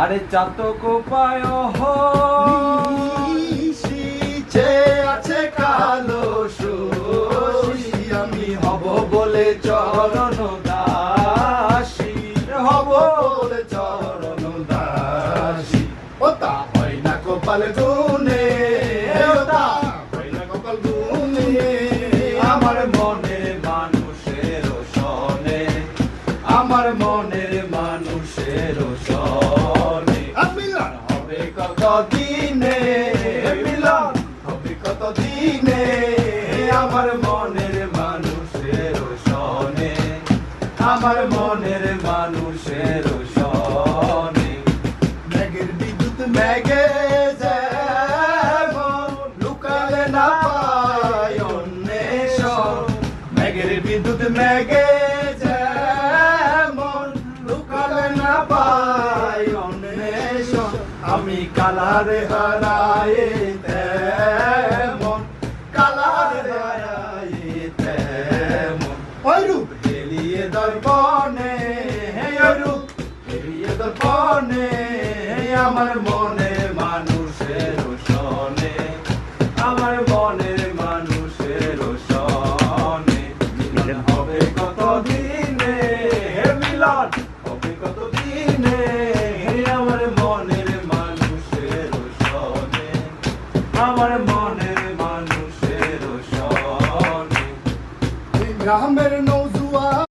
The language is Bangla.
আরে চাতক পায় নিশিচে আছে কালো শশী আমি হব বলে চরণ দাসী হব বলে চরণ দাসী ওটা হয় না কপাল গুনে ওটা হয় না কপাল গুনে আমার মনের মানুষের সনে আমার মনের মানুষের সনে মিলন হবে কত দিনে মিলন হবে কত দিনে আমার মনের মানুষের সনে আমার মনের মানুষের সনে মেঘের বিদ্যুৎ মেঘে যেমন লুকালে না পায় অন্বেষণ মেঘের বিদ্যুৎ মেঘে যেমন লুকালে না পায় অন্বেষণ আমি কালারে হারাই তেমন কালারে হারাই তেমন ওই রূপ হেলিয়ে দর্পণে ওই রূপ হেলিয়ে দর্পণে আমার